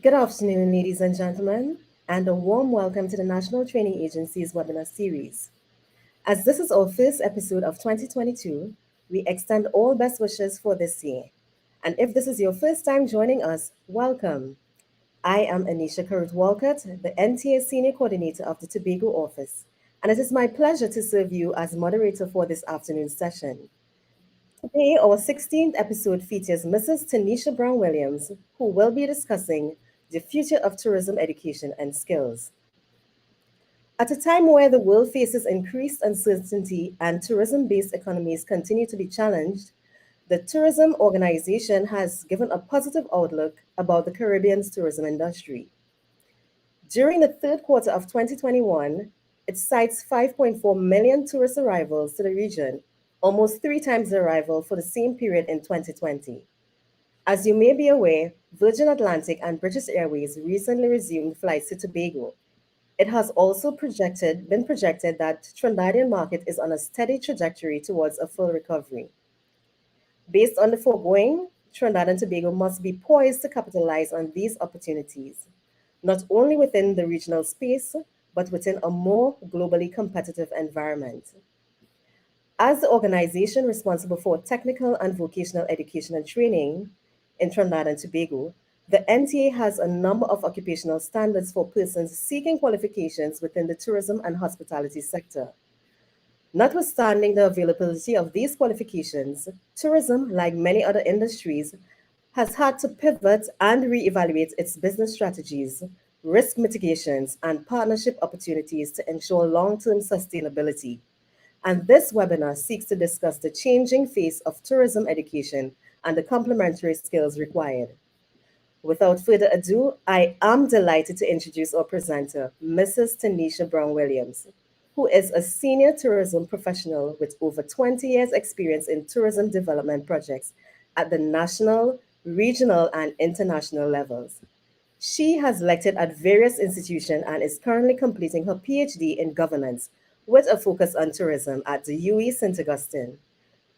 Good afternoon, ladies and gentlemen, and a warm welcome to the National Training Agency's webinar series. As this is our first episode of 2022, we extend all best wishes for this year. And if this is your first time joining us, welcome. I am Anisha Currit-Walcott, the NTA Senior Coordinator of the Tobago office, and it is my pleasure to serve you as moderator for this afternoon's session. Today, our 16th episode features Mrs. Tenisha Brown-Williams, who will be discussing the future of tourism education and skills. At a time where the world faces increased uncertainty and tourism-based economies continue to be challenged, the Tourism Organization has given a positive outlook about the Caribbean's tourism industry. During the third quarter of 2021, it cites 5.4 million tourist arrivals to the region, almost three times the arrival for the same period in 2020. As you may be aware, Virgin Atlantic and British Airways recently resumed flights to Tobago. It has also been projected that Trinidadian market is on a steady trajectory towards a full recovery. Based on the foregoing, Trinidad and Tobago must be poised to capitalize on these opportunities, not only within the regional space, but within a more globally competitive environment. As the organization responsible for technical and vocational education and training in Trinidad and Tobago, the NTA has a number of occupational standards for persons seeking qualifications within the tourism and hospitality sector. Notwithstanding the availability of these qualifications, tourism, like many other industries, has had to pivot and reevaluate its business strategies, risk mitigations, and partnership opportunities to ensure long-term sustainability. And this webinar seeks to discuss the changing face of tourism education and the complementary skills required. Without further ado, I am delighted to introduce our presenter, Mrs. Tenisha Brown-Williams, who is a senior tourism professional with over 20 years' experience in tourism development projects at the national, regional, and international levels. She has lectured at various institutions and is currently completing her PhD in governance with a focus on tourism at the UE St. Augustine.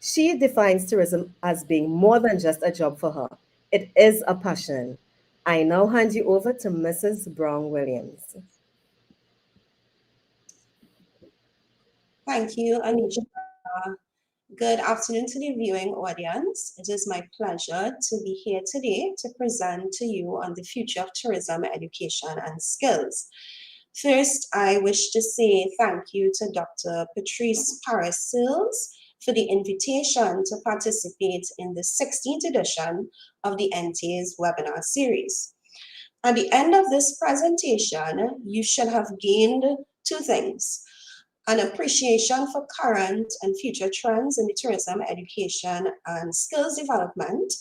She defines tourism as being more than just a job for her. It is a passion. I now hand you over to Mrs. Brown-Williams. Thank you, Anisha. Good afternoon to the viewing audience. It is my pleasure to be here today to present to you on the future of tourism education and skills. First, I wish to say thank you to Dr. Patrice Paris-Sills for the invitation to participate in the 16th edition of the NTA's webinar series. At the end of this presentation, you should have gained two things: an appreciation for current and future trends in the tourism education and skills development,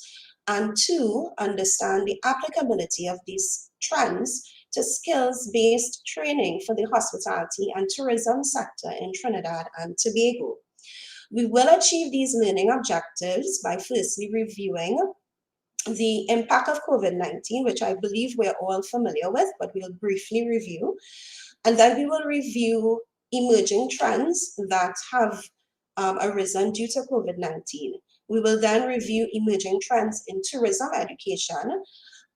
and two, understand the applicability of these trends to skills-based training for the hospitality and tourism sector in Trinidad and Tobago. We will achieve these learning objectives by firstly reviewing the impact of COVID-19, which I believe we're all familiar with, but we'll briefly review. And then we will review emerging trends that have arisen due to COVID-19. We will then review emerging trends in tourism education.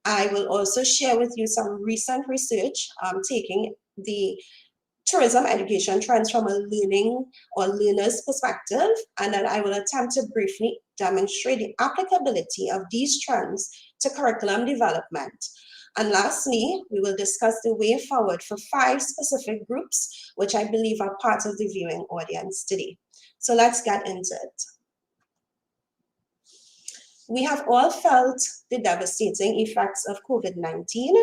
I will also share with you some recent research taking the tourism education trends from a learning or learner's perspective, and then I will attempt to briefly demonstrate the applicability of these trends to curriculum development. And lastly, we will discuss the way forward for 5 specific groups, which I believe are part of the viewing audience today. So let's get into it. We have all felt the devastating effects of COVID-19.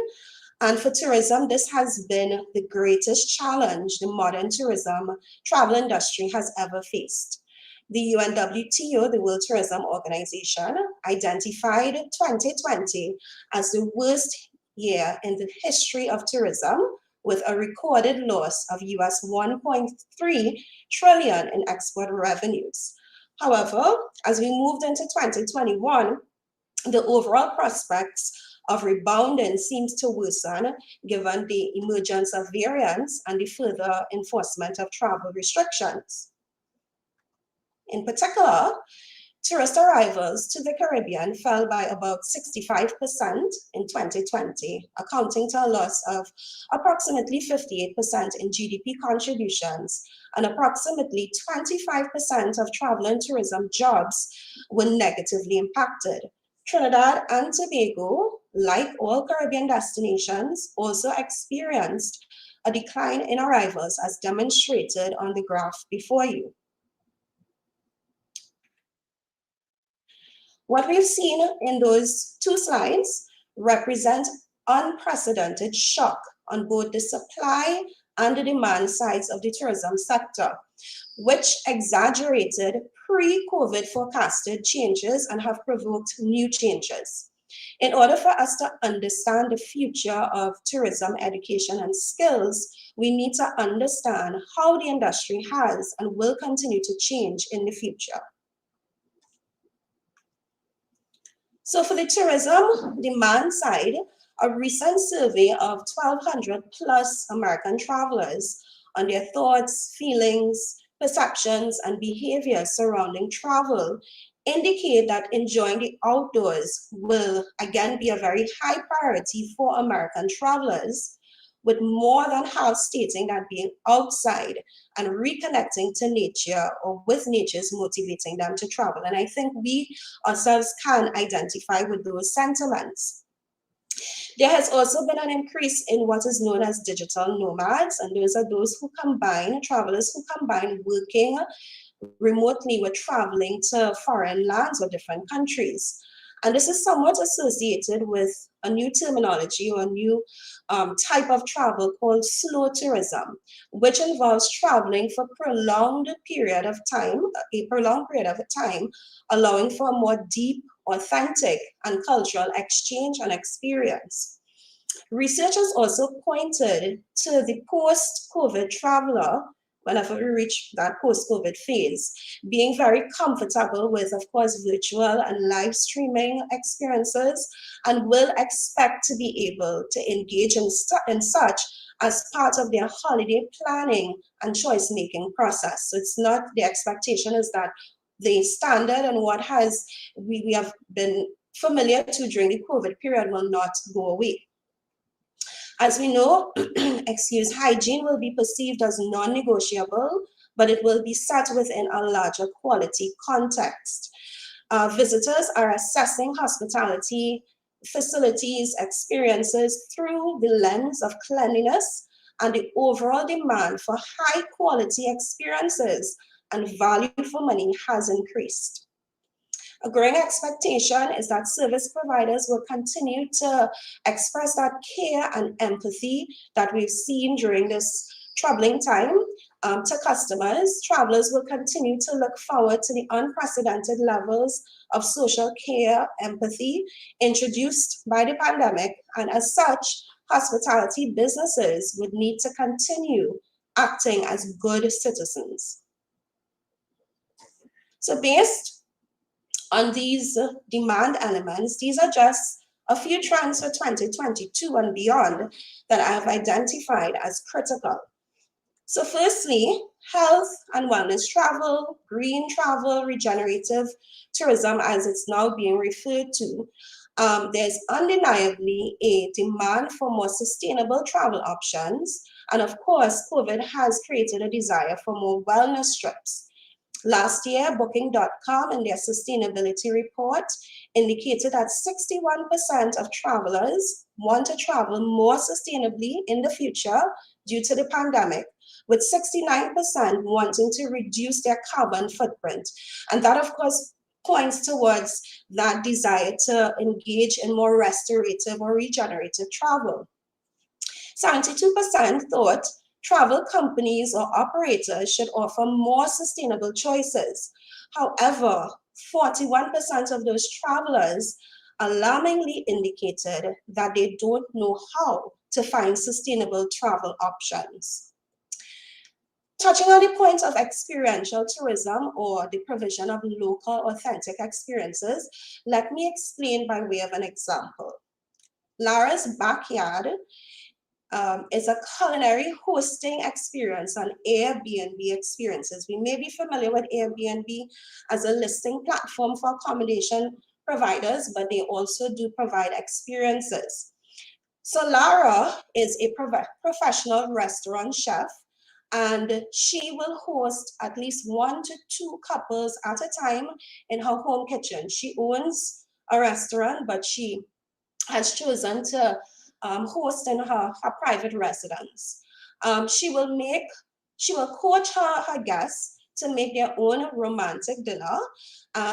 And for tourism, this has been the greatest challenge the modern tourism travel industry has ever faced. The UNWTO, the World Tourism Organization, identified 2020 as the worst year in the history of tourism, with a recorded loss of US 1.3 trillion in export revenues. However, as we moved into 2021, the overall prospects of rebounding seems to worsen given the emergence of variants and the further enforcement of travel restrictions. In particular, Tourist arrivals to the Caribbean fell by about 65% in 2020, accounting to a loss of approximately 58% in GDP contributions, and approximately 25% of travel and tourism jobs were negatively impacted. Trinidad and Tobago, like all Caribbean destinations, also experienced a decline in arrivals as demonstrated on the graph before you. What we've seen in those two slides represent unprecedented shock on both the supply and the demand sides of the tourism sector, which exaggerated pre-COVID forecasted changes and have provoked new changes. In order for us to understand the future of tourism, education, and skills, we need to understand how the industry has and will continue to change in the future. So for the tourism demand side, a recent survey of 1,200 plus American travelers on their thoughts, feelings, perceptions, and behaviors surrounding travel indicate that enjoying the outdoors will again be a very high priority for American travelers, with more than half stating that being outside and reconnecting to nature or with nature is motivating them to travel. And I think we ourselves can identify with those sentiments. There has also been an increase in what is known as digital nomads, and those are those who combine, travelers who combine working remotely with traveling to foreign lands or different countries. And this is somewhat associated with a new terminology or a new type of travel called slow tourism, which involves traveling for a prolonged period of time, allowing for a more deep, authentic, and cultural exchange and experience. Researchers also pointed to the post-COVID traveler, whenever we reach that post-COVID phase, being very comfortable with, of course, virtual and live streaming experiences, and will expect to be able to engage in such as part of their holiday planning and choice-making process. So it's not, the expectation is that the standard and what we have been familiar to during the COVID period will not go away. As we know, hygiene will be perceived as non-negotiable, but it will be set within a larger quality context. Visitors are assessing hospitality facilities, experiences through the lens of cleanliness, and the overall demand for high quality experiences and value for money has increased. A growing expectation is that service providers will continue to express that care and empathy that we've seen during this troubling time to customers. Travelers will continue to look forward to the unprecedented levels of social care, empathy introduced by the pandemic, and as such, hospitality businesses would need to continue acting as good citizens. So based on these demand elements, these are just a few trends for 2022 and beyond that I have identified as critical. So firstly, health and wellness travel, green travel, regenerative tourism, as it's now being referred to. There's undeniably a demand for more sustainable travel options. And of course, COVID has created a desire for more wellness trips. Last year, Booking.com in their sustainability report indicated that 61% of travelers want to travel more sustainably in the future due to the pandemic, with 69% wanting to reduce their carbon footprint. And that, of course, points towards that desire to engage in more restorative or regenerative travel. 72% thought travel companies or operators should offer more sustainable choices. However, 41% of those travelers alarmingly indicated that they don't know how to find sustainable travel options. Touching on the point of experiential tourism or the provision of local authentic experiences, let me explain by way of an example. Lara's backyard is a culinary hosting experience on Airbnb experiences. We may be familiar with Airbnb as a listing platform for accommodation providers, but they also do provide experiences. So Lara is a professional restaurant chef, and she will host at least 1 to 2 couples at a time in her home kitchen. She owns a restaurant, but she has chosen to host in her private residence. She will coach her guests to make their own romantic dinner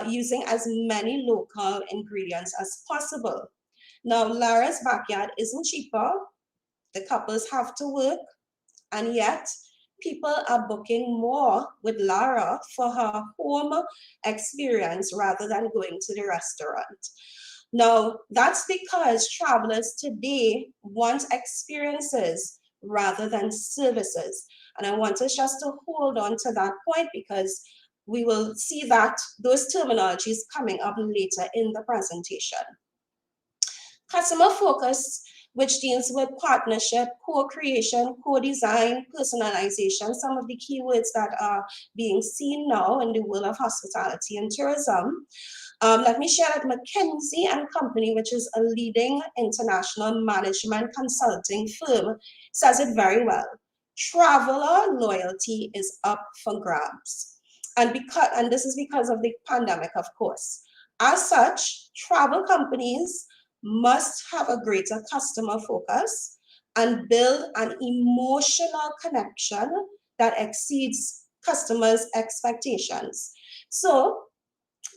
using as many local ingredients as possible. Now, Lara's backyard isn't cheaper. The couples have to work, and yet people are booking more with Lara for her home experience rather than going to the restaurant. Now, that's because travelers today want experiences rather than services. And I want us just to hold on to that point because we will see that those terminologies coming up later in the presentation. Customer focus, which deals with partnership, co-creation, co-design, personalization, some of the keywords that are being seen now in the world of hospitality and tourism. Let me share that McKinsey & Company, which is a leading international management consulting firm, says it very well. Traveler loyalty is up for grabs. And this is because of the pandemic, of course. As such, travel companies must have a greater customer focus and build an emotional connection that exceeds customers' expectations. So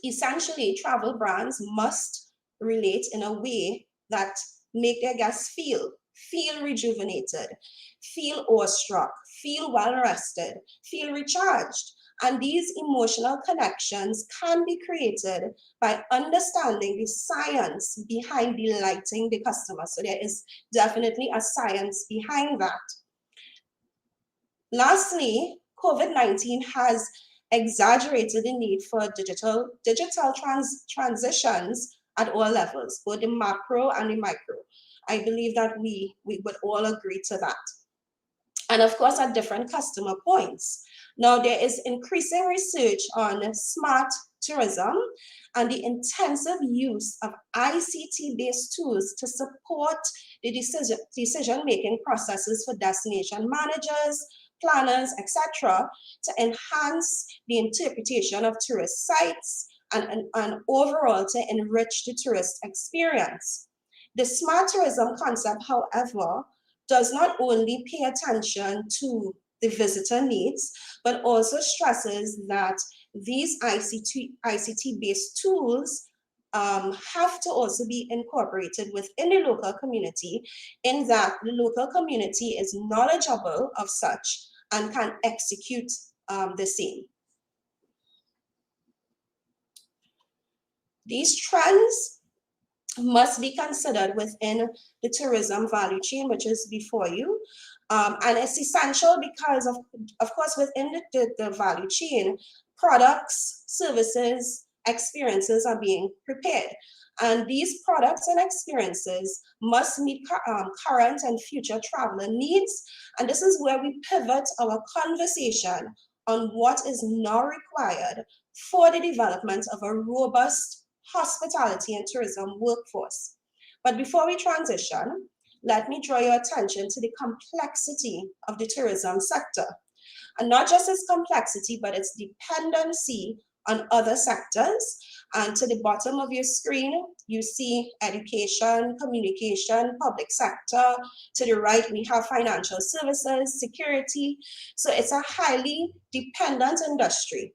essentially, travel brands must relate in a way that make their guests feel rejuvenated, feel awestruck, feel well rested, feel recharged. And these emotional connections can be created by understanding the science behind delighting the customer. So there is definitely a science behind that. Lastly, COVID-19 has exaggerated the need for digital transitions at all levels, both the macro and the micro. I believe that we would all agree to that. And of course, at different customer points. Now, there is increasing research on smart tourism and the intensive use of ICT-based tools to support the decision-making processes for destination managers, planners, etc., to enhance the interpretation of tourist sites and overall to enrich the tourist experience. The smart tourism concept, however, does not only pay attention to the visitor needs, but also stresses that these ICT-based tools have to also be incorporated within the local community, in that the local community is knowledgeable of such and can execute the same. These trends must be considered within the tourism value chain, which is before you. And it's essential because, of course, within the value chain, products, services, experiences are being prepared. And these products and experiences must meet current and future traveler needs. And this is where we pivot our conversation on what is now required for the development of a robust hospitality and tourism workforce. But before we transition, let me draw your attention to the complexity of the tourism sector. And not just its complexity, but its dependency on other sectors. And to the bottom of your screen, you see education, communication, public sector. To the right, we have financial services, security. So it's a highly dependent industry.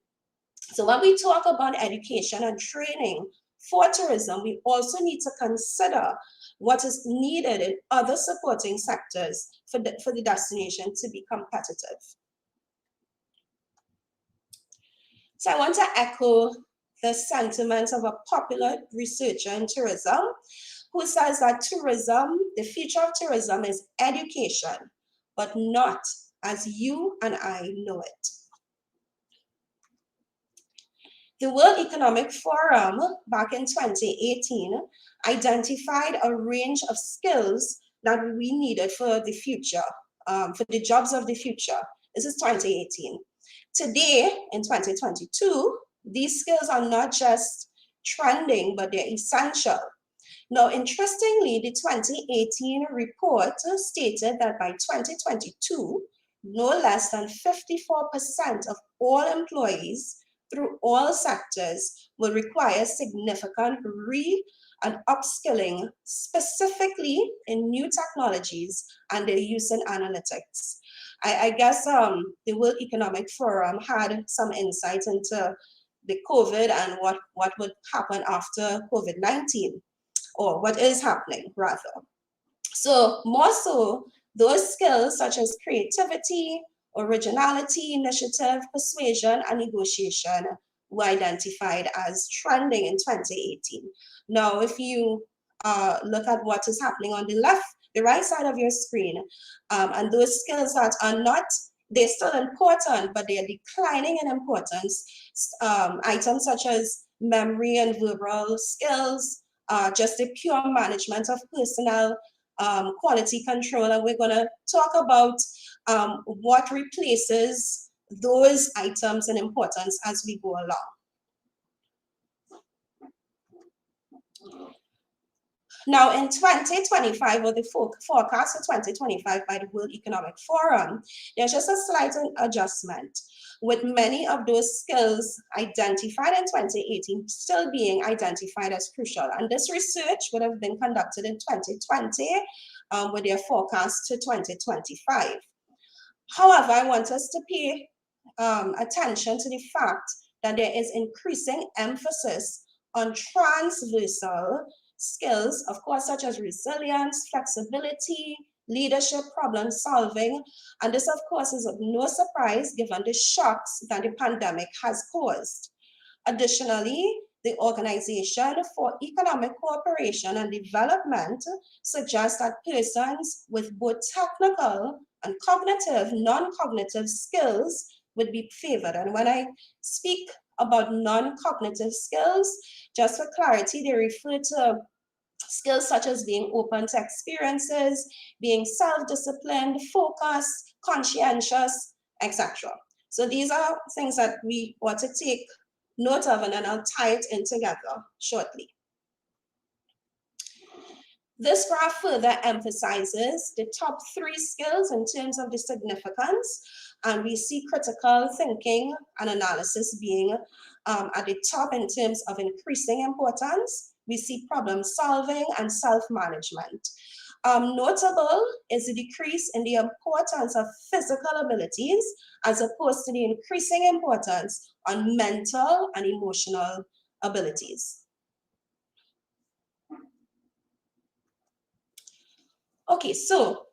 So when we talk about education and training for tourism, we also need to consider what is needed in other supporting sectors for the destination to be competitive. So I want to echo the sentiments of a popular researcher in tourism who says that tourism, the future of tourism is education, but not as you and I know it. The World Economic Forum back in 2018 identified a range of skills that we needed for the future, for the jobs of the future. This is 2018. Today, in 2022, these skills are not just trending, but they're essential. Now, interestingly, the 2018 report stated that by 2022, no less than 54% of all employees through all sectors will require significant and upskilling, specifically in new technologies and their use in analytics. I guess the World Economic Forum had some insight into the COVID and what would happen after COVID-19, or what is happening rather. So more so, those skills such as creativity, originality, initiative, persuasion, and negotiation were identified as trending in 2018. Now, if you look at what is happening on the right side of your screen, and those skills that are not, they're still important, but they are declining in importance. Items such as memory and verbal skills, just the pure management of personnel, quality control, and we're going to talk about what replaces those items in importance as we go along. Now, in 2025, or the forecast for 2025 by the World Economic Forum, there's just a slight adjustment, with many of those skills identified in 2018 still being identified as crucial. And this research would have been conducted in 2020 with their forecast to 2025. However, I want us to pay attention to the fact that there is increasing emphasis on transversal skills, of course, such as resilience, flexibility, leadership, problem solving. And this, of course, is of no surprise given the shocks that the pandemic has caused. Additionally, the Organization for Economic Cooperation and Development suggests that persons with both technical and cognitive, non-cognitive skills would be favored. And when I speak about non-cognitive skills, just for clarity, they refer to skills such as being open to experiences, being self-disciplined, focused, conscientious, etc. So these are things that we want to take note of, and then I'll tie it in together shortly. This graph further emphasizes the top 3 skills in terms of the significance, and we see critical thinking and analysis being at the top in terms of increasing importance. We see problem solving and self-management. Notable is the decrease in the importance of physical abilities as opposed to the increasing importance on mental and emotional abilities. Okay, so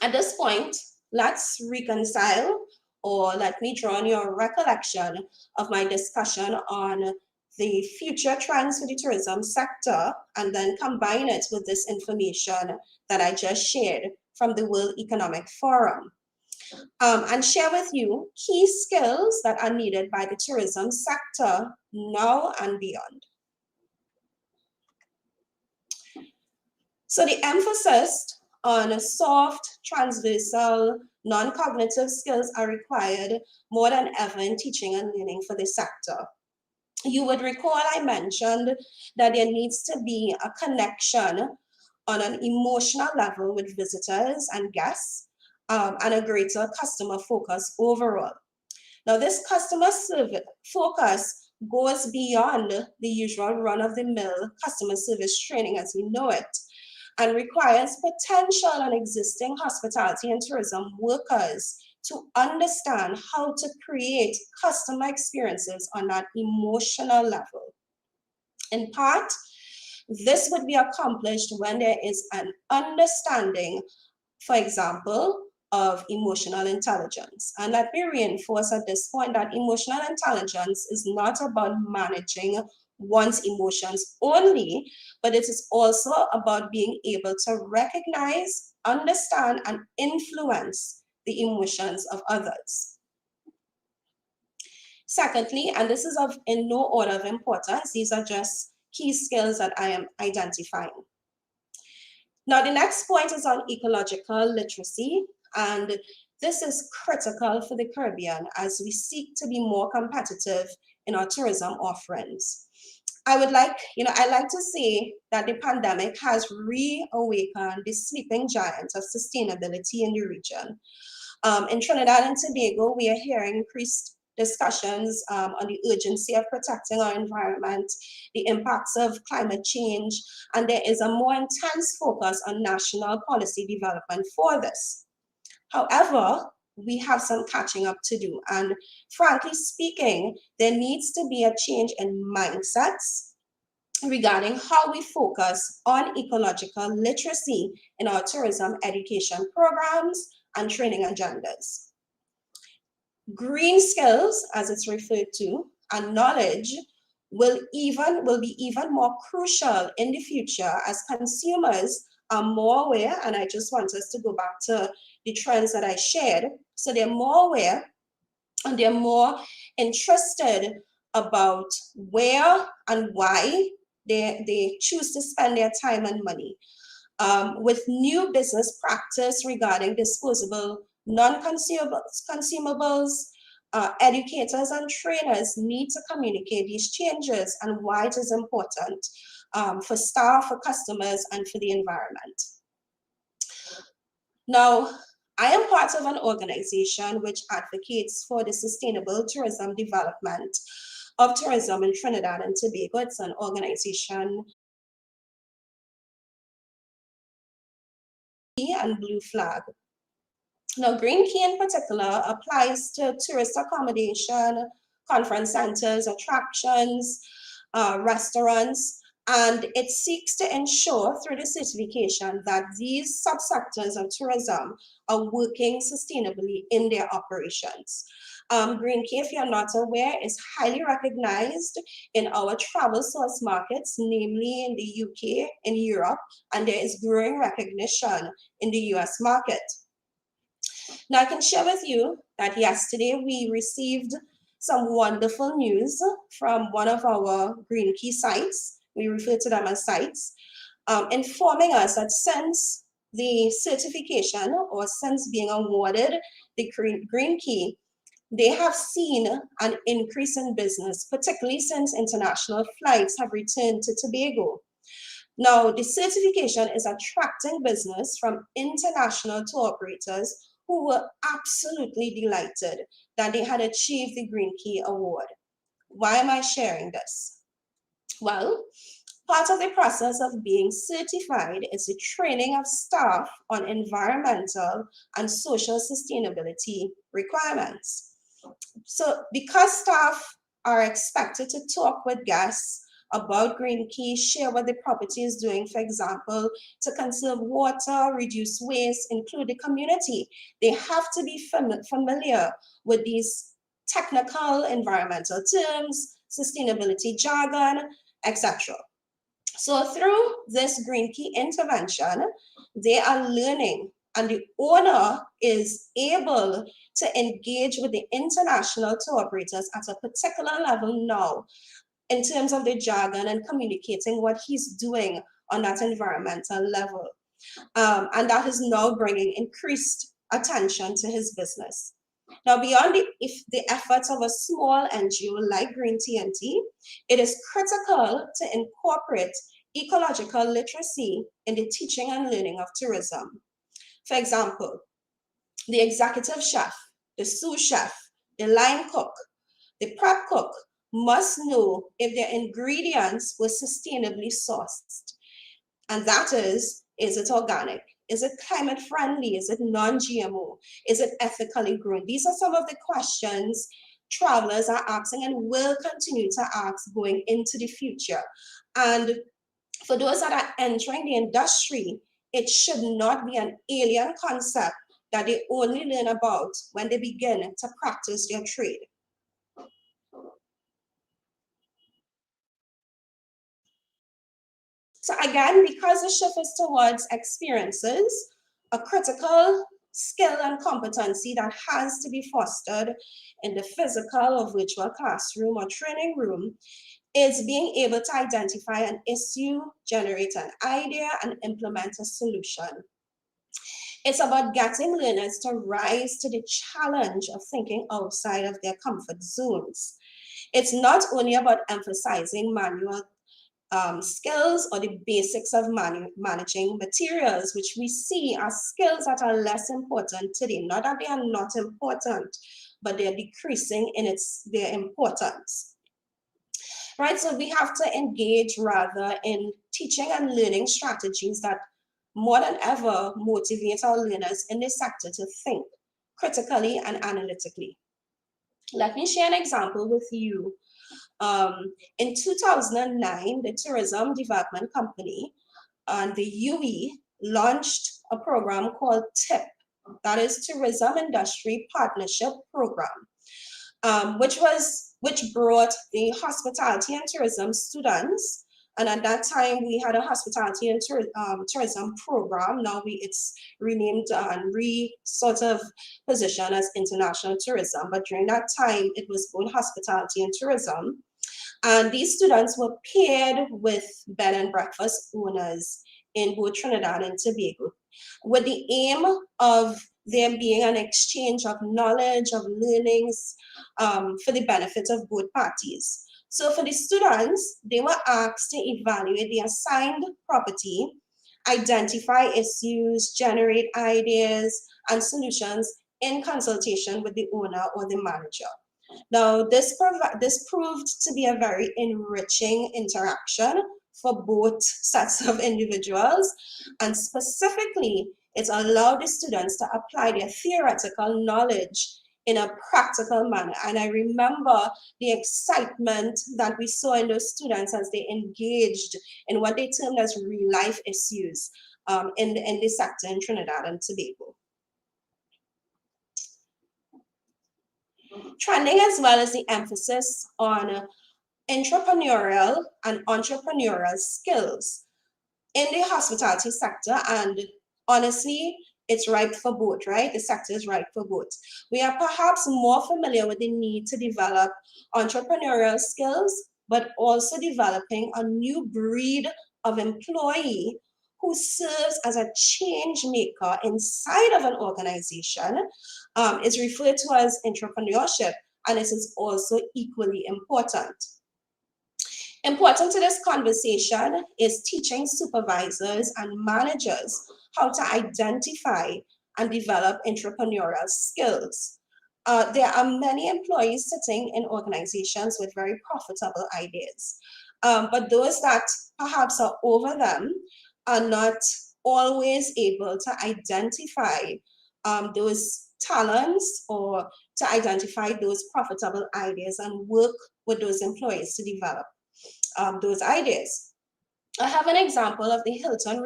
at this point, let's reconcile, or let me draw on your recollection of my discussion on the future trends for the tourism sector, and then combine it with this information that I just shared from the World Economic Forum, and share with you key skills that are needed by the tourism sector now and beyond. So the emphasis on soft, transversal, non-cognitive skills are required more than ever in teaching and learning for the sector. You would recall I mentioned that there needs to be a connection on an emotional level with visitors and guests, and a greater customer focus overall. Now, this customer service focus goes beyond the usual run-of-the-mill customer service training as we know it, and requires potential and existing hospitality and tourism workers to understand how to create customer experiences on that emotional level. In part, this would be accomplished when there is an understanding, for example, of emotional intelligence. And let me reinforce at this point that emotional intelligence is not about managing one's emotions only, but it is also about being able to recognize, understand, and influence the emotions of others. Secondly, and this is in no order of importance, these are just key skills that I am identifying. Now, the next point is on ecological literacy, and this is critical for the Caribbean as we seek to be more competitive in our tourism offerings. I like to say that the pandemic has reawakened the sleeping giant of sustainability in the region. In Trinidad and Tobago, we are hearing increased discussions on the urgency of protecting our environment, the impacts of climate change, and there is a more intense focus on national policy development for this. However, we have some catching up to do, and frankly speaking, there needs to be a change in mindsets regarding how we focus on ecological literacy in our tourism education programs and training agendas. Green skills, as it's referred to, and knowledge will be even more crucial in the future as consumers are more aware, and I just want us to go back to the trends that I shared. So they're more aware and they're more interested about where and why they choose to spend their time and money. With new business practice regarding disposable non-consumables, educators and trainers need to communicate these changes and why it is important for staff, for customers, and for the environment. Now, I am part of an organization which advocates for the sustainable tourism development of tourism in Trinidad and Tobago. It's an organization and blue flag. Now, Green Key in particular applies to tourist accommodation, conference centers, attractions, restaurants, and it seeks to ensure through the certification that these subsectors of tourism are working sustainably in their operations. Green Key, if you're not aware, is highly recognized in our travel source markets, namely in the UK, in Europe, and there is growing recognition in the US market. Now, I can share with you that yesterday we received some wonderful news from one of our Green Key sites. We refer to them as sites, informing us that since the certification or since being awarded the Green Key, they have seen an increase in business, particularly since international flights have returned to Tobago. Now, the certification is attracting business from international tour operators who were absolutely delighted that they had achieved the Green Key Award. Why am I sharing this? Well, part of the process of being certified is the training of staff on environmental and social sustainability requirements. So because staff are expected to talk with guests about Green Key, share what the property is doing, for example, to conserve water, reduce waste, include the community, they have to be familiar with these technical environmental terms, sustainability jargon, etc. So through this Green Key intervention, they are learning, and the owner is able to engage with the international tour operators at a particular level now in terms of the jargon and communicating what he's doing on that environmental level. And that is now bringing increased attention to his business. Now, beyond the efforts of a small NGO like Green TNT, it is critical to incorporate ecological literacy in the teaching and learning of tourism. For example, the executive chef, the sous chef, the line cook, the prep cook must know if their ingredients were sustainably sourced. And that is it organic? Is it climate friendly? Is it non-GMO? Is it ethically grown? These are some of the questions travelers are asking and will continue to ask going into the future. And for those that are entering the industry, it should not be an alien concept that they only learn about when they begin to practice their trade. So again, because the shift is towards experiences, a critical skill and competency that has to be fostered in the physical or virtual classroom or training room is being able to identify an issue, generate an idea, and implement a solution. It's about getting learners to rise to the challenge of thinking outside of their comfort zones. It's not only about emphasizing manual skills or the basics of managing materials, which we see as skills that are less important today. Not that they are not important, but they're decreasing in their importance. Right, so we have to engage rather in teaching and learning strategies that more than ever motivate our learners in this sector to think critically and analytically. Let me share an example with you. In 2009, the Tourism Development Company and the UE launched a program called TIP, that is Tourism Industry Partnership Program, which brought the hospitality and tourism students. And at that time, we had a hospitality and tourism program. Now it's renamed and sort of positioned as international tourism. But during that time, it was both hospitality and tourism. And these students were paired with bed and breakfast owners in both Trinidad and Tobago, with the aim of there being an exchange of knowledge, of learnings for the benefit of both parties. So for the students, they were asked to evaluate the assigned property, identify issues, generate ideas and solutions in consultation with the owner or the manager. Now, this proved to be a very enriching interaction for both sets of individuals, and specifically, it allowed the students to apply their theoretical knowledge in a practical manner. And I remember the excitement that we saw in those students as they engaged in what they termed as real-life issues in this sector in Trinidad and Tobago. Trending as well as the emphasis on entrepreneurial and entrepreneurial skills in the hospitality sector, and honestly, it's ripe for both, right? The sector is ripe for both. We are perhaps more familiar with the need to develop entrepreneurial skills, but also developing a new breed of employee who serves as a change maker inside of an organization is referred to as entrepreneurship, and this is also equally important. Important to this conversation is teaching supervisors and managers how to identify and develop entrepreneurial skills. There are many employees sitting in organizations with very profitable ideas, but those that perhaps are over them are not always able to identify those talents or to identify those profitable ideas and work with those employees to develop those ideas. I have an example of the Hilton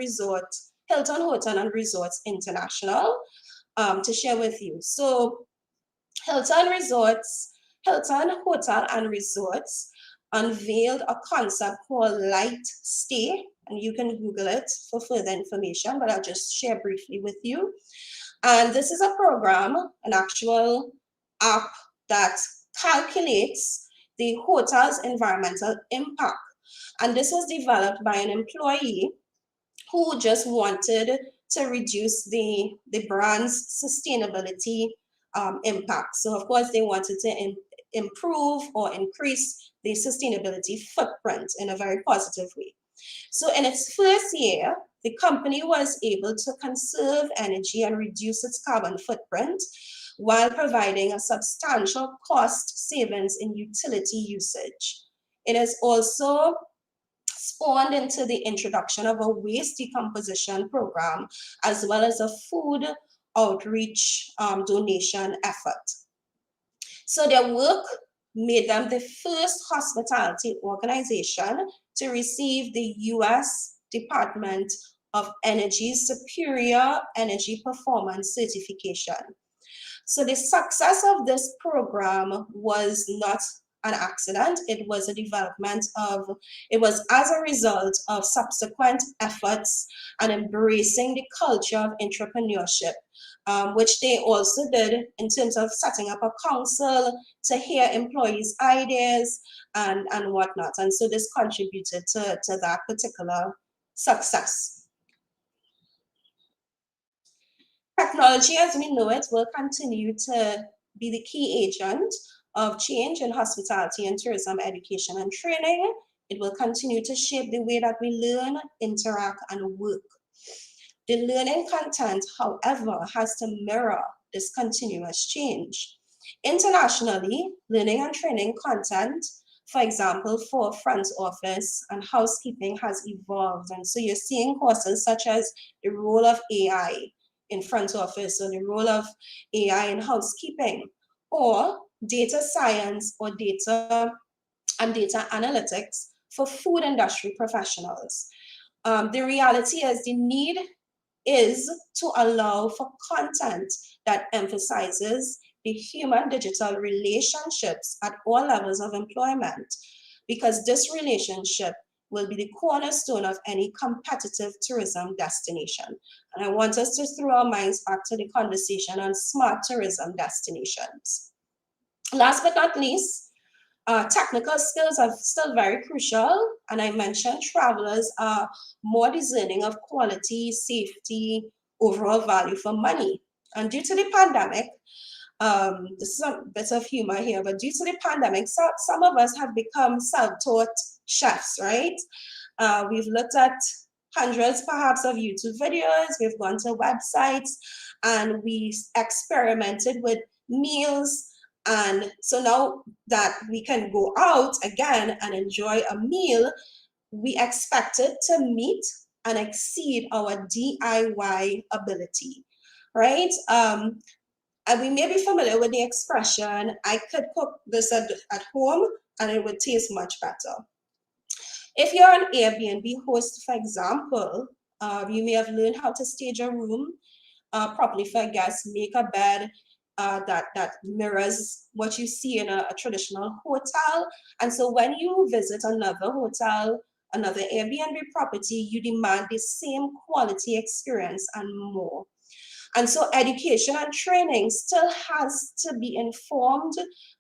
Hotel and Resorts International to share with you. So Hilton Hotel and Resorts unveiled a concept called Light Stay, and you can Google it for further information, but I'll just share briefly with you. And this is a program, an actual app that calculates the hotel's environmental impact. And this was developed by an employee who just wanted to reduce the brand's sustainability impact. So of course they wanted to improve or increase the sustainability footprint in a very positive way. So in its first year, the company was able to conserve energy and reduce its carbon footprint while providing a substantial cost savings in utility usage. It has also spawned into the introduction of a waste decomposition program, as well as a food outreach donation effort. So their work made them the first hospitality organization to receive the US Department of Energy's Superior Energy Performance Certification. So the success of this program was not an accident. It was it was as a result of subsequent efforts and embracing the culture of entrepreneurship, which they also did in terms of setting up a council to hear employees' ideas and whatnot. And so this contributed to that particular success. Technology, as we know it, will continue to be the key agent of change in hospitality and tourism education and training. It will continue to shape the way that we learn, interact, and work. The learning content, however, has to mirror this continuous change. Internationally, learning and training content, for example, for front office and housekeeping has evolved. And so you're seeing courses such as the role of AI in front office or the role of AI in housekeeping, or data science or data analytics for food industry professionals. The reality is the need is to allow for content that emphasizes the human-digital relationships at all levels of employment, because this relationship will be the cornerstone of any competitive tourism destination. And I want us to throw our minds back to the conversation on smart tourism destinations. Last but not least, technical skills are still very crucial, and I mentioned travelers are more discerning of quality, safety, overall value for money. And due to the pandemic, this is a bit of humor here, but due to the pandemic, some of us have become self-taught chefs, right? We've looked at hundreds perhaps of YouTube videos, we've gone to websites, and we experimented with meals. And so now that we can go out again and enjoy a meal, we expected to meet and exceed our DIY ability, right? And we may be familiar with the expression, I could cook this at home and it would taste much better. If you're an Airbnb host, for example, you may have learned how to stage a room properly for a guest, make a bed that mirrors what you see in a traditional hotel. And so when you visit another hotel, another Airbnb property, you demand the same quality experience and more. And so education and training still has to be informed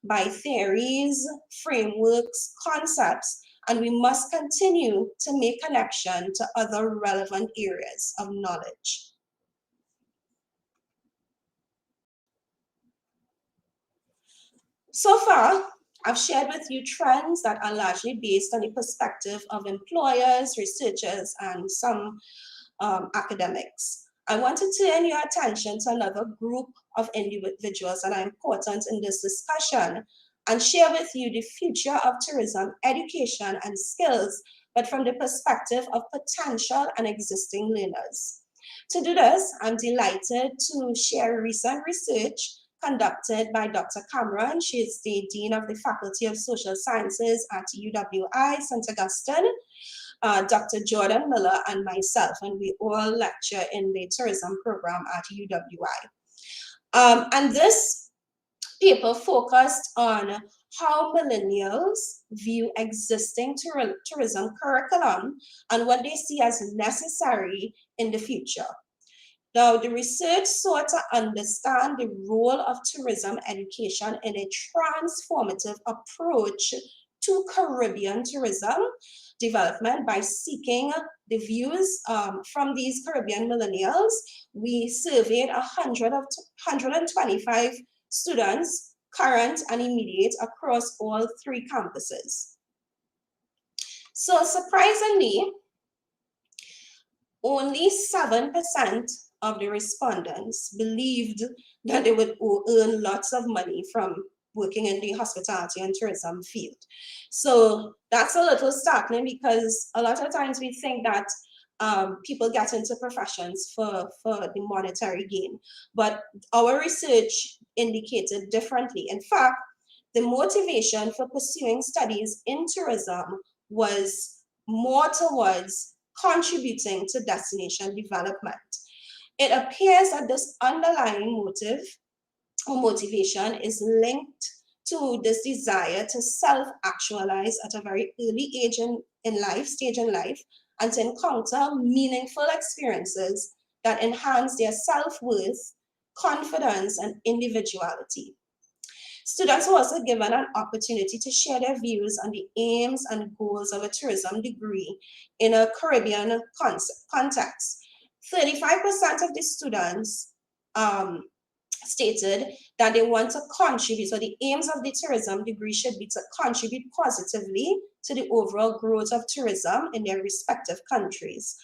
by theories, frameworks, concepts, and we must continue to make connection to other relevant areas of knowledge. So far, I've shared with you trends that are largely based on the perspective of employers, researchers, and some academics. I want to turn your attention to another group of individuals that are important in this discussion and share with you the future of tourism, education, and skills, but from the perspective of potential and existing learners. To do this, I'm delighted to share recent research conducted by Dr. Cameron. She is the Dean of the Faculty of Social Sciences at UWI, St. Augustine, Dr. Jordan Miller, and myself, and we all lecture in the tourism program at UWI. And this paper focused on how millennials view existing tourism curriculum and what they see as necessary in the future. Now, the research sought to understand the role of tourism education in a transformative approach to Caribbean tourism development by seeking the views from these Caribbean millennials. We surveyed 125 students, current and immediate, across all 3 campuses. So surprisingly, only 7% of the respondents believed that they would earn lots of money from working in the hospitality and tourism field. So that's a little startling, because a lot of times we think that people get into professions for the monetary gain, but our research indicated differently. In fact, the motivation for pursuing studies in tourism was more towards contributing to destination development. It appears that this underlying motive or motivation is linked to this desire to self-actualize at a very early stage in life, and to encounter meaningful experiences that enhance their self-worth, confidence, and individuality. Students are also given an opportunity to share their views on the aims and goals of a tourism degree in a Caribbean context. 35% of the students stated that they want to contribute, so the aims of the tourism degree should be to contribute positively to the overall growth of tourism in their respective countries.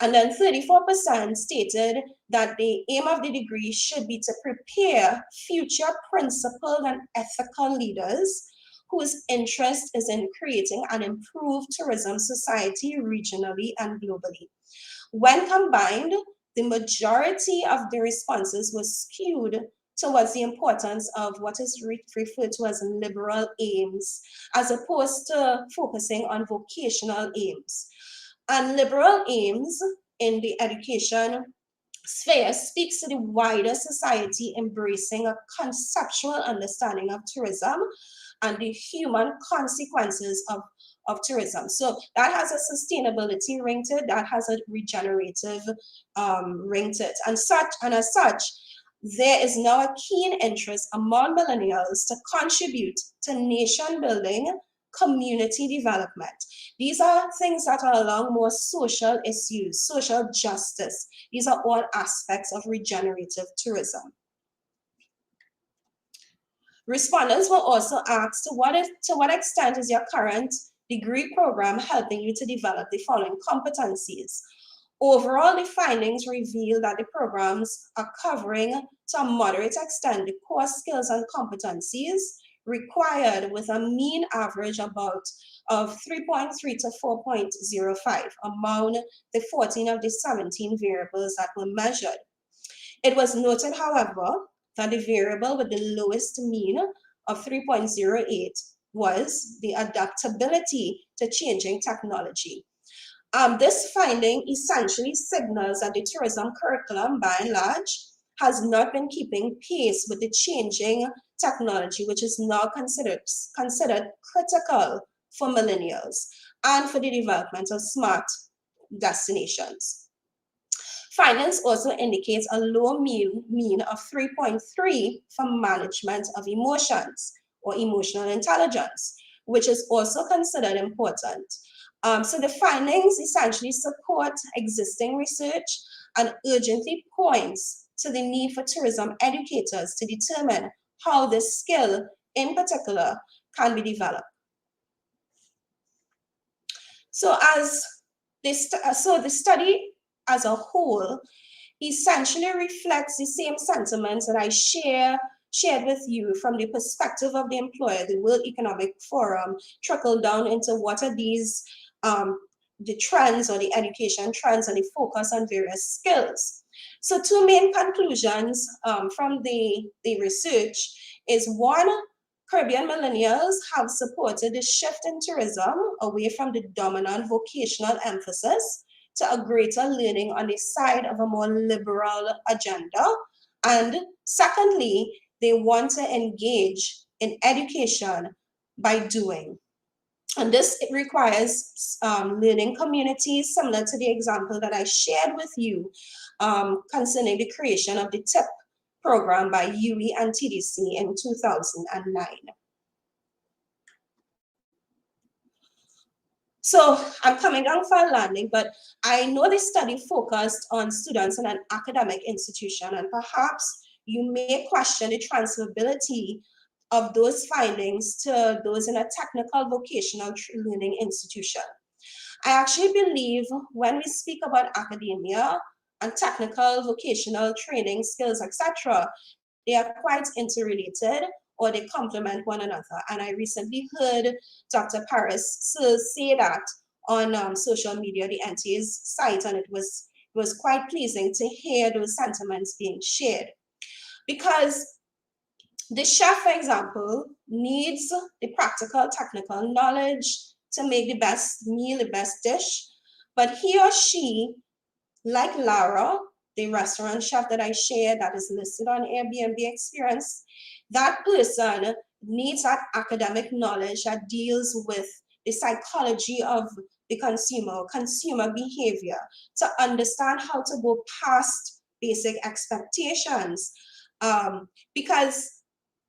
And then 34% stated that the aim of the degree should be to prepare future principled and ethical leaders whose interest is in creating an improved tourism society regionally and globally. When combined, the majority of the responses were skewed towards the importance of what is referred to as liberal aims, as opposed to focusing on vocational aims. And liberal aims in the education sphere speaks to the wider society embracing a conceptual understanding of tourism and the human consequences of tourism. So that has a sustainability ring to it, that has a regenerative ring to it. And as such, there is now a keen interest among millennials to contribute to nation building, community development. These are things that are along more social issues, social justice. These are all aspects of regenerative tourism. Respondents were also asked to what extent is your current degree program helping you to develop the following competencies. Overall, the findings reveal that the programs are covering to a moderate extent the core skills and competencies required, with a mean average of 3.3 to 4.05 among the 14 of the 17 variables that were measured. It was noted, however, that the variable with the lowest mean of 3.08 was the adaptability to changing technology. This finding essentially signals that the tourism curriculum, by and large, has not been keeping pace with the changing technology, which is now considered critical for millennials and for the development of smart destinations. Findings also indicates a low mean of 3.3 for management of emotions or emotional intelligence, which is also considered important. So the findings essentially support existing research and urgently points to the need for tourism educators to determine how this skill in particular can be developed. So the study as a whole essentially reflects the same sentiments that I shared with you from the perspective of the employer. The World Economic Forum trickled down into what are these the trends or the education trends and the focus on various skills. So two main conclusions from the research is one, Caribbean millennials have supported the shift in tourism away from the dominant vocational emphasis to a greater learning on the side of a more liberal agenda. And secondly, they want to engage in education by doing. And this requires learning communities similar to the example that I shared with you concerning the creation of the TIP program by UE and TDC in 2009. So I'm coming down for a landing, but I know this study focused on students in an academic institution, and perhaps you may question the transferability of those findings to those in a technical vocational learning institution. I actually believe when we speak about academia and technical vocational training skills, etc., they are quite interrelated or they complement one another. And I recently heard Dr. Paris say that on social media, the NTA's site, and it was quite pleasing to hear those sentiments being shared. Because the chef, for example, needs the practical, technical knowledge to make the best meal, the best dish. But he or she, like Lara, the restaurant chef that I shared that is listed on Airbnb Experience, that person needs that academic knowledge that deals with the psychology of the consumer behavior, to understand how to go past basic expectations. Because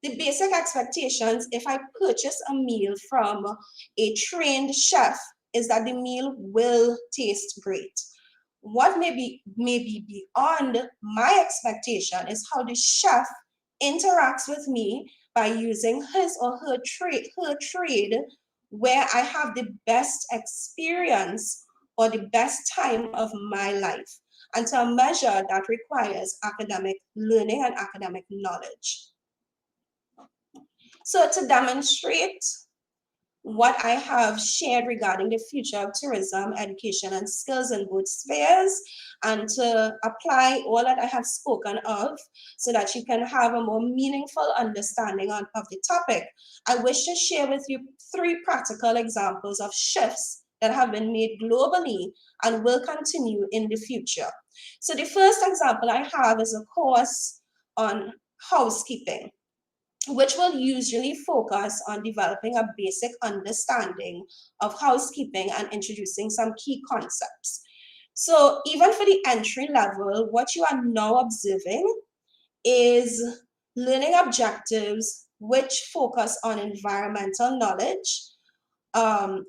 the basic expectations, if I purchase a meal from a trained chef, is that the meal will taste great. What may be beyond my expectation is how the chef interacts with me by using his or her trade, where I have the best experience or the best time of my life, and to a measure that requires academic learning and academic knowledge. So to demonstrate what I have shared regarding the future of tourism, education, and skills in both spheres, and to apply all that I have spoken of so that you can have a more meaningful understanding of the topic, I wish to share with you 3 practical examples of shifts that have been made globally and will continue in the future. So the first example I have is a course on housekeeping, which will usually focus on developing a basic understanding of housekeeping and introducing some key concepts. So even for the entry level, what you are now observing is learning objectives which focus on environmental knowledge,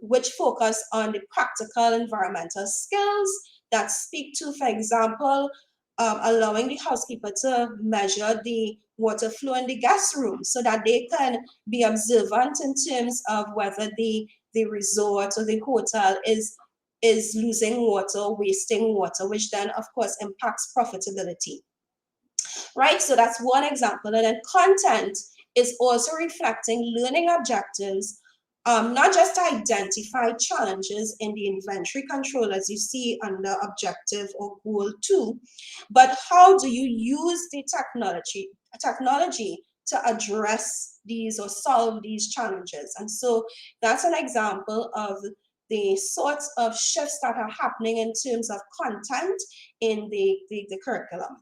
which focus on the practical environmental skills that speak to, for example, allowing the housekeeper to measure the water flow in the guest room so that they can be observant in terms of whether the resort or the hotel is losing water, wasting water, which then of course impacts profitability. Right, so that's one example. And then content is also reflecting learning objectives, not just to identify challenges in the inventory control as you see under objective or goal 2, but how do you use the technology to address these or solve these challenges. And so that's an example of the sorts of shifts that are happening in terms of content in the curriculum.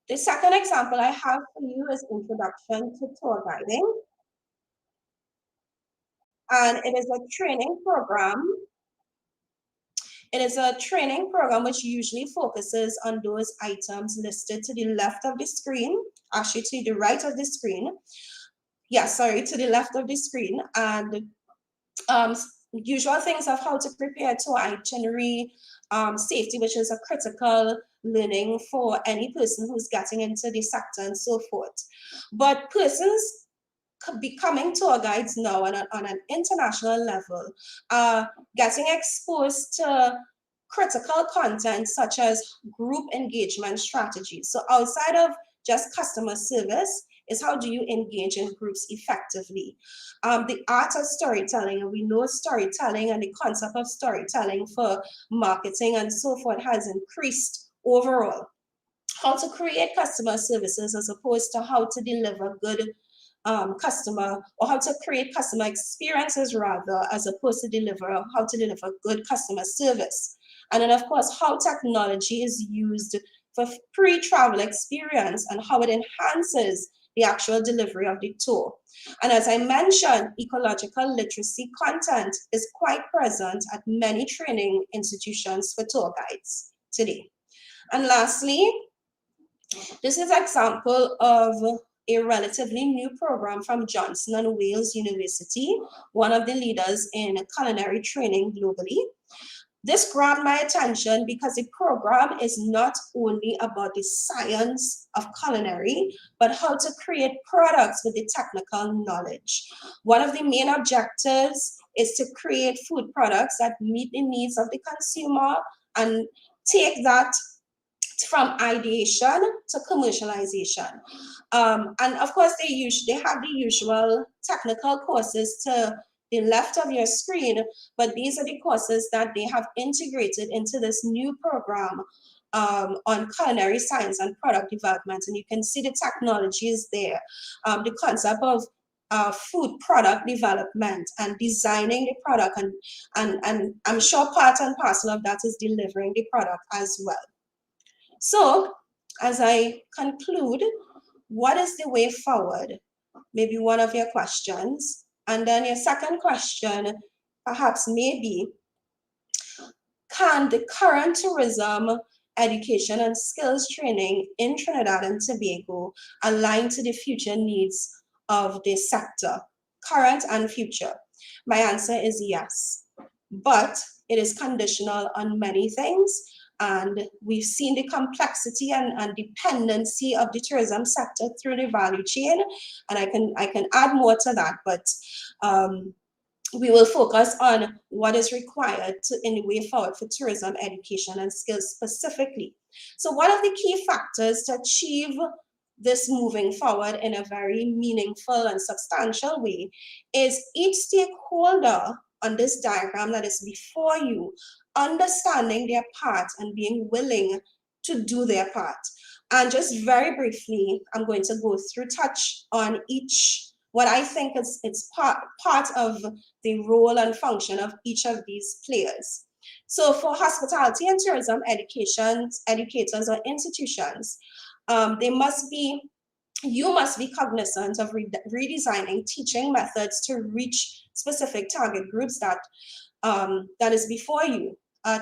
The second example I have for you is Introduction to Tour Guiding. And it is a training program. It is a training program which usually focuses on those items listed to the left of the screen, actually to the right of the screen. Yeah, sorry, to the left of the screen. And usual things of how to prepare tour itinerary, safety, which is a critical learning for any person who's getting into the sector and so forth. But persons becoming tour guides now on an international level are getting exposed to critical content such as group engagement strategies. So outside of just customer service is how do you engage in groups effectively. The art of storytelling, and we know storytelling and the concept of storytelling for marketing and so forth has increased overall. How to create customer services as opposed to how to deliver good customer, or how to create customer experiences rather, as opposed to how to deliver good customer service. And then of course, how technology is used for pre-travel experience and how it enhances the actual delivery of the tour. And as I mentioned, ecological literacy content is quite present at many training institutions for tour guides today. And lastly, this is an example of a relatively new program from Johnson and Wales University, one of the leaders in culinary training globally. This grabbed my attention because the program is not only about the science of culinary, but how to create products with the technical knowledge. One of the main objectives is to create food products that meet the needs of the consumer and take that from ideation to commercialization. And of course, they have the usual technical courses to the left of your screen, but these are the courses that they have integrated into this new program on culinary science and product development. And you can see the technology is there. The concept of food product development and designing the product, and I'm sure part and parcel of that is delivering the product as well. So, as I conclude, what is the way forward? Maybe one of your questions. And then your second question perhaps maybe, can the current tourism education and skills training in Trinidad and Tobago align to the future needs of the sector, current and future? My answer is yes, but it is conditional on many things. And we've seen the complexity and dependency of the tourism sector through the value chain. And I can add more to that, but we will focus on what is required in the way forward for tourism education and skills specifically. So one of the key factors to achieve this moving forward in a very meaningful and substantial way is each stakeholder on this diagram that is before you understanding their part and being willing to do their part. And just very briefly, I'm going to go through, touch on each, what I think is it's part of the role and function of each of these players. So for hospitality and tourism educators or institutions, you must be cognizant of redesigning teaching methods to reach specific target groups that is before you.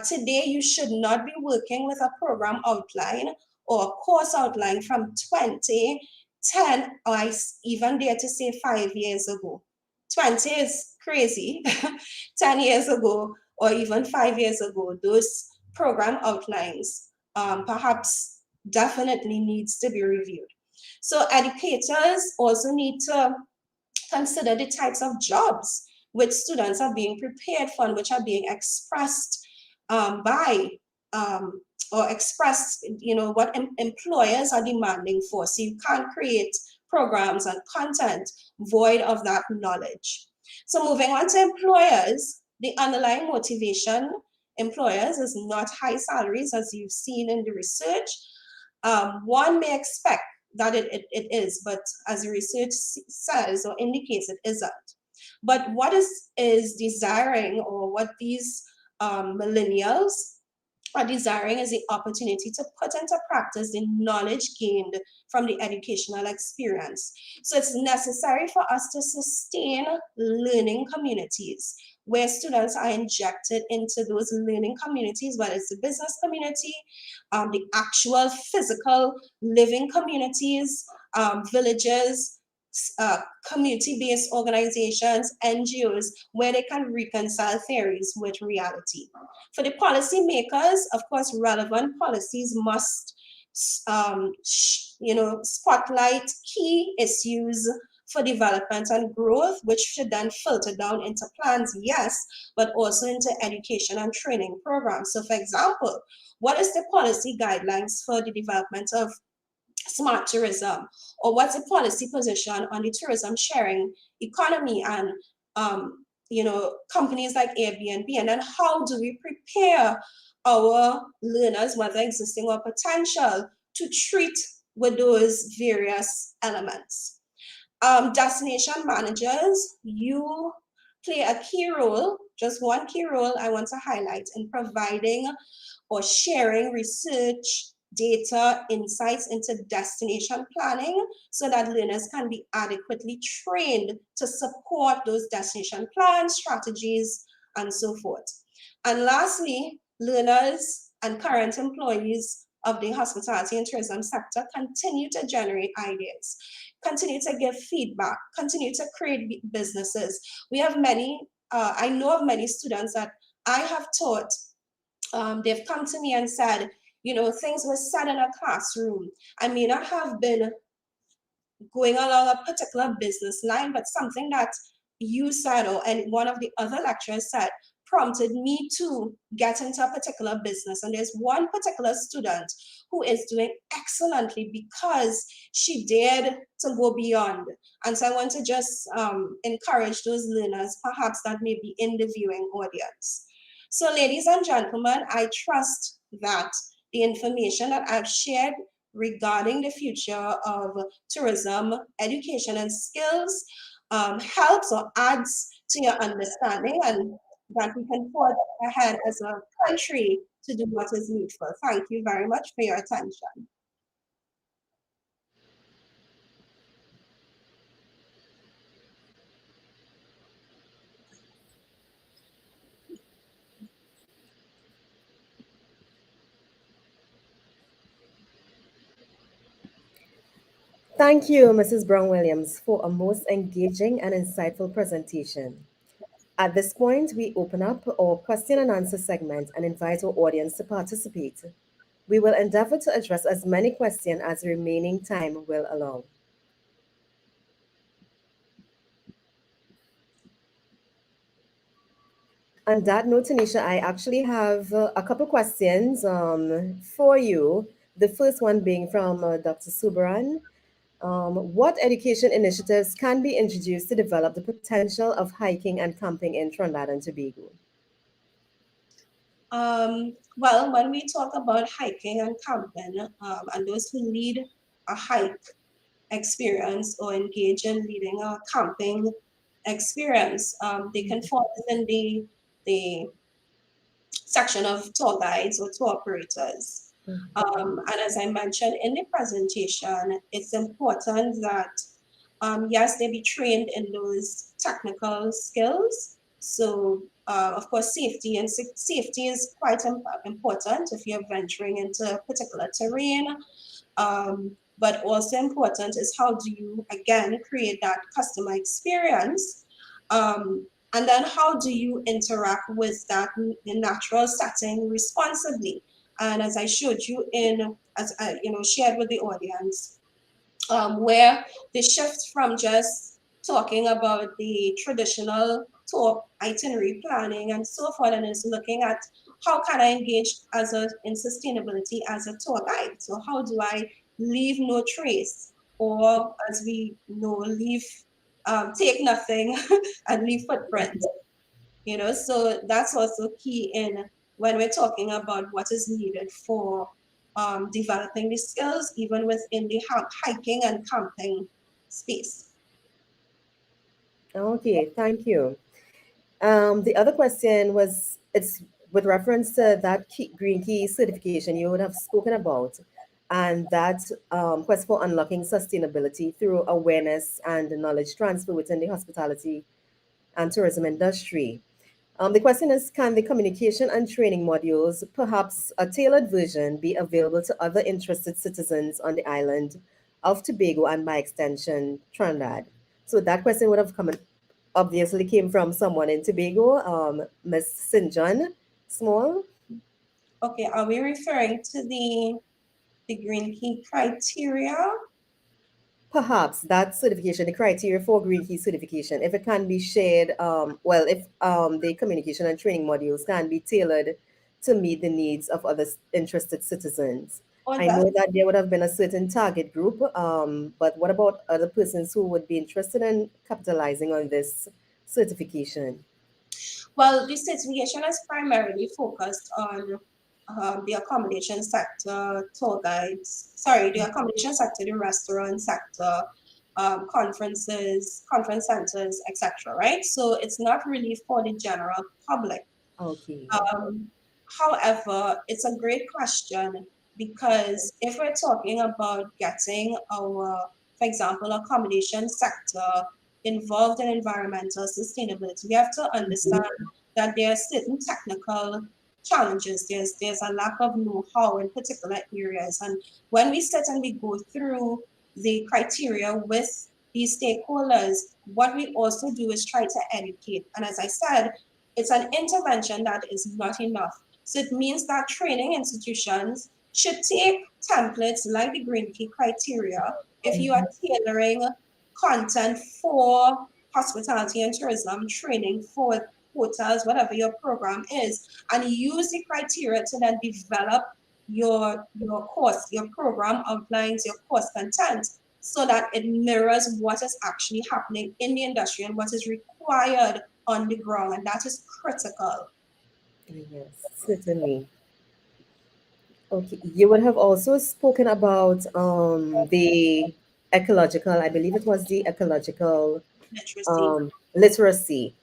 Today, you should not be working with a program outline or a course outline from 2010, or I even dare to say 5 years ago. 20 is crazy. 10 years ago, or even 5 years ago, those program outlines perhaps definitely needs to be reviewed. So educators also need to consider the types of jobs which students are being prepared for and which are being expressed or expressed, what employers are demanding for. So you can't create programs and content void of that knowledge. So moving on to employers, the underlying motivation employers is not high salaries, as you've seen in the research. One may expect that it is, but as the research says or indicates, it isn't. But what is desiring, or what these millennials are desiring, is the opportunity to put into practice the knowledge gained from the educational experience. So it's necessary for us to sustain learning communities where students are injected into those learning communities, whether it's the business community, the actual physical living communities, villages, community-based organizations, NGOs, where they can reconcile theories with reality. For the policymakers, of course, relevant policies must, spotlight key issues for development and growth, which should then filter down into plans, yes, but also into education and training programs. So for example, what is the policy guidelines for the development of smart tourism, or what's the policy position on the tourism sharing economy and companies like Airbnb, and then how do we prepare our learners, whether existing or potential, to treat with those various elements. Destination managers, you play a key role, just one key role I want to highlight, in providing or sharing research, data, insights into destination planning so that learners can be adequately trained to support those destination plans, strategies, and so forth. And lastly, learners and current employees of the hospitality and tourism sector continue to generate ideas, continue to give feedback, continue to create businesses. We have many, I know of many students that I have taught, they've come to me and said, things were said in a classroom. I may not have been going along a particular business line, but something that you said, and one of the other lecturers said, prompted me to get into a particular business. And there's one particular student who is doing excellently because she dared to go beyond. And so I want to just encourage those learners, perhaps that may be in the viewing audience. So ladies and gentlemen, I trust that the information that I've shared regarding the future of tourism, education, and skills helps or adds to your understanding, and that we can forge ahead as a country to do what is needful. Thank you very much for your attention. Thank you, Mrs. Brown-Williams, for a most engaging and insightful presentation. At this point, we open up our question and answer segment and invite our audience to participate. We will endeavor to address as many questions as the remaining time will allow. On that note, Tanisha, I actually have a couple questions for you. The first one being from Dr. Subran. What education initiatives can be introduced to develop the potential of hiking and camping in Trinidad and Tobago? Well, when we talk about hiking and camping, and those who lead a hike experience or engage in leading a camping experience, they can fall within the section of tour guides or tour operators. And as I mentioned in the presentation, it's important that, yes, they be trained in those technical skills. So, of course, safety is quite important if you're venturing into particular terrain. But also important is how do you, again, create that customer experience, and then how do you interact with that the natural setting responsibly. And as I showed you as I shared with the audience, where the shift from just talking about the traditional tour itinerary planning and so forth, and is looking at how can I engage in sustainability as a tour guide. So how do I leave no trace, or as we know, leave take nothing and leave footprints. So that's also key in when we're talking about what is needed for developing the skills, even within the hiking and camping space. Okay, thank you. The other question was it's with reference to that Green Key certification you would have spoken about, and that quest for unlocking sustainability through awareness and knowledge transfer within the hospitality and tourism industry. The question is, can the communication and training modules, perhaps a tailored version, be available to other interested citizens on the island of Tobago and by extension Trinidad? So that question would have come obviously came from someone in Tobago, Miss St. John Small. Okay, are we referring to the Green Key criteria? Perhaps that certification, the criteria for Green Key certification, if it can be shared, well, if the communication and training modules can be tailored to meet the needs of other interested citizens. Or I that know that there would have been a certain target group, but what about other persons who would be interested in capitalizing on this certification? Well, the certification is primarily focused on the accommodation sector, tour guides, sorry, the accommodation sector, the restaurant sector, conference centers, etc. Right? So it's not really for the general public. Okay. Um, However, it's a great question because if we're talking about getting for example, accommodation sector involved in environmental sustainability, we have to understand that there are certain technical challenges. There's a lack of know-how in particular areas, and when we sit and we go through the criteria with these stakeholders, what we also do is try to educate. And as I said, it's an intervention that is not enough. So it means that training institutions should take templates like the Green Key criteria if you are tailoring content for hospitality and tourism, training for hotels, whatever your program is, and use the criteria to then develop your course, your program outlines, your course content, so that it mirrors what is actually happening in the industry and what is required on the ground, and that is critical. Yes, certainly. Okay, you would have also spoken about the ecological, I believe it was the ecological Literacy. literacy.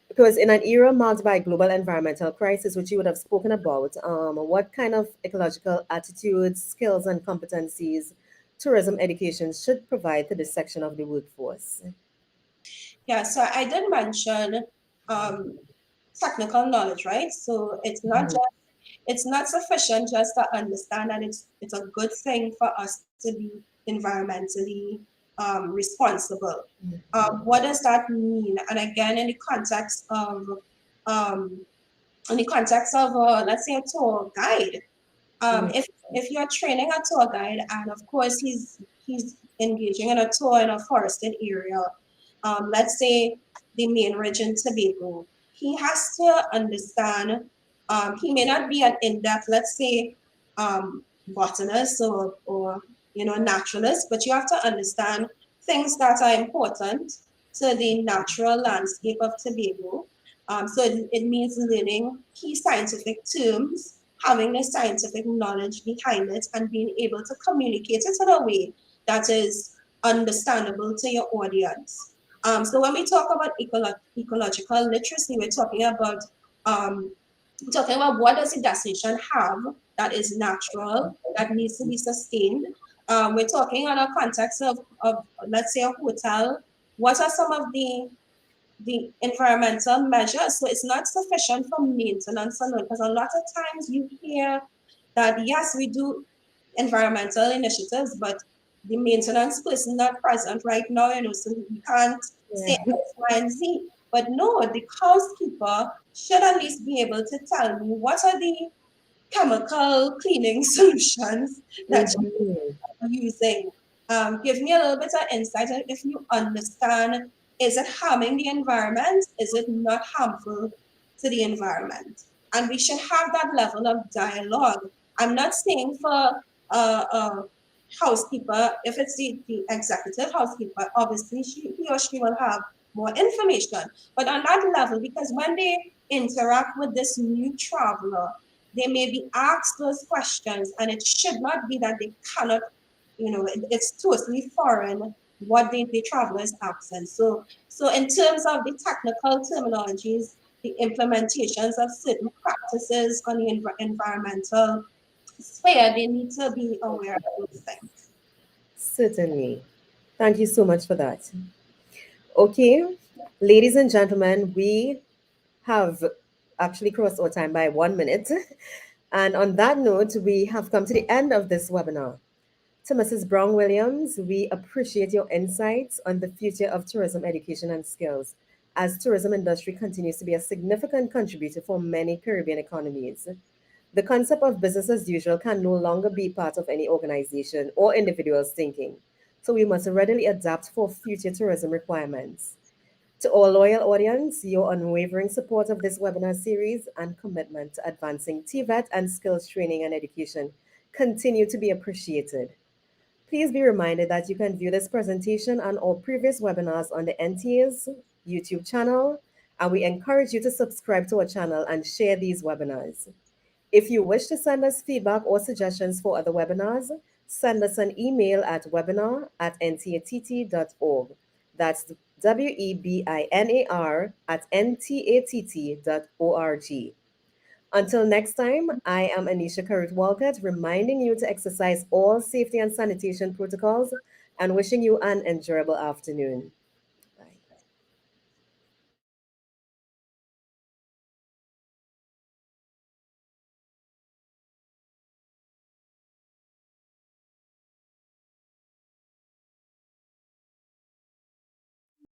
Because in an era marked by global environmental crisis, which you would have spoken about, what kind of ecological attitudes, skills, and competencies tourism education should provide to this section of the workforce? Yeah, so I did mention um, technical knowledge, right? So it's not sufficient just to understand that it's a good thing for us to be environmentally responsible. Mhm. What does that mean? And again, um, in the context of let's say a tour guide, Yeah. if you're training a tour guide, and of course he's engaging in a tour in a forested area, let's say the main region Tobago, he has to understand. He may not be an in-depth, let's say, botanist or naturalist, but you have to understand things that are important to the natural landscape of Tobago. So it means learning key scientific terms, having the scientific knowledge behind it, and being able to communicate it in a way that is understandable to your audience. So when we talk about ecological literacy, um, we're talking about what does a destination have that is natural, that needs to be sustained. We're talking on a context of let's say a hotel. What are some of the environmental measures? So it's not sufficient for maintenance alone, because a lot of times you hear that yes, we do environmental initiatives, but the maintenance person not present right now, so we can't say Yeah. X, Y, and Z. But no, the housekeeper should at least be able to tell me what are the chemical cleaning solutions that Mhm. using. Give me a little bit of insight. And if you understand, is it harming the environment? Is it not harmful to the environment? And we should have that level of dialogue. I'm not saying for a housekeeper, if it's the executive housekeeper, obviously he or she will have more information. But on that level, because when they interact with this new traveler, they may be asked those questions, and it should not be that they cannot, it's totally foreign what the traveler is asking. So in terms of the technical terminologies, the implementations of certain practices on the environmental sphere, they need to be aware of those things. Certainly. Thank you so much for that. Okay, ladies and gentlemen, we have actually crossed our time by 1 minute. And on that note, we have come to the end of this webinar. To Mrs. Brown-Williams, we appreciate your insights on the future of tourism education and skills, as tourism industry continues to be a significant contributor for many Caribbean economies. The concept of business as usual can no longer be part of any organization or individual's thinking, so we must readily adapt for future tourism requirements. To our loyal audience, your unwavering support of this webinar series and commitment to advancing TVET and skills training and education continue to be appreciated. Please be reminded that you can view this presentation and all previous webinars on the NTA's YouTube channel, and we encourage you to subscribe to our channel and share these webinars. If you wish to send us feedback or suggestions for other webinars, send us an email at webinar@ntatt.org. That's webinar@ntatt.org. Until next time, I am Anisha Karut-Walcott, reminding you to exercise all safety and sanitation protocols and wishing you an enjoyable afternoon.